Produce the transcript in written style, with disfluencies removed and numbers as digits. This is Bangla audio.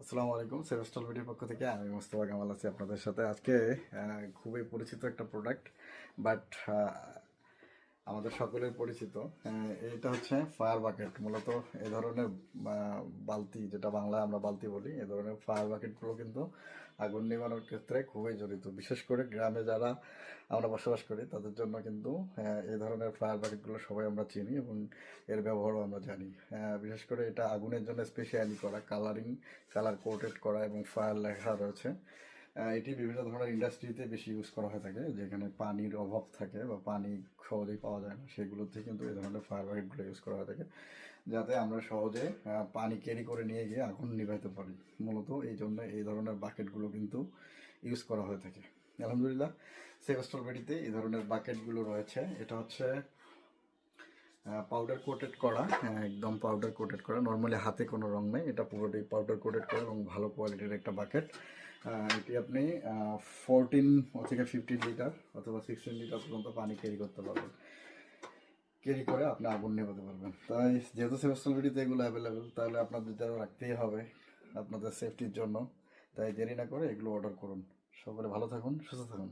আসসালামু আলাইকুম, সেভেস্টল ভিডিওর পক্ষ থেকে আমি মোস্তফা কামাল আছি আপনাদের সাথে। আজকে খুবই পরিচিত একটা প্রোডাক্ট, বাট আমাদের সকলের পরিচিত। এটা হচ্ছে ফায়ার বাকেট। মূলত এই ধরনের বালতি, যেটা বাংলায় আমরা বালতি বলি, এই ধরনের ফায়ার বাকেটগুলো কিন্তু আগুন নেভানোর ক্ষেত্রে খুবই জড়িত। বিশেষ করে গ্রামে যারা আমরা বসবাস করি তাদের জন্য কিন্তু এই ধরনের ফায়ার বাকেটগুলো সবাই আমরা চিনি এবং এর ব্যবহারও আমরা জানি। বিশেষ করে এটা আগুনের জন্য স্পেশালি করা, কালার কোটেড করা এবং ফায়ার লেখা রয়েছে। এটি বিভিন্ন ধরনের ইন্ডাস্ট্রিতে বেশি ইউজ করা হয়ে থাকে, যেখানে পানির অভাব থাকে বা পানি সহজেই পাওয়া যায় না, সেগুলোতে কিন্তু এই ধরনের ফায়ার বাকেটগুলো ইউজ করা হয়ে থাকে, যাতে আমরা সহজে পানি ক্যারি করে নিয়ে গিয়ে আগুন নিভাইতে পারি। মূলত এই জন্য এই ধরনের বাকেটগুলো কিন্তু ইউজ করা হয়ে থাকে। আলহামদুলিল্লাহ, সেভেস্টল বেডিতে এই ধরনের বাকেটগুলো রয়েছে। এটা হচ্ছে পাউডার কোটেড করা, একদম পাউডার কোটেড করা। নর্মালি হাতে কোনো রং নেই, এটা পুরোটাই পাউডার কোটেড করা এবং ভালো কোয়ালিটির একটা বাকেট। এটি আপনি 14 থেকে 15 লিটার অথবা 16 লিটার পর্যন্ত পানি ক্যারি করতে পারবেন। ক্যারি করে আপনি আগুন নেভাতে পারবেন। তাই যেহেতু সেভেস্টল ভিডিওতে এগুলো অ্যাভেলেবেল, তাহলে আপনাদের যারা রাখতেই হবে আপনাদের সেফটির জন্য। তাই দেরি না করে এগুলো অর্ডার করুন। সকলে ভালো থাকুন, সুস্থ থাকুন।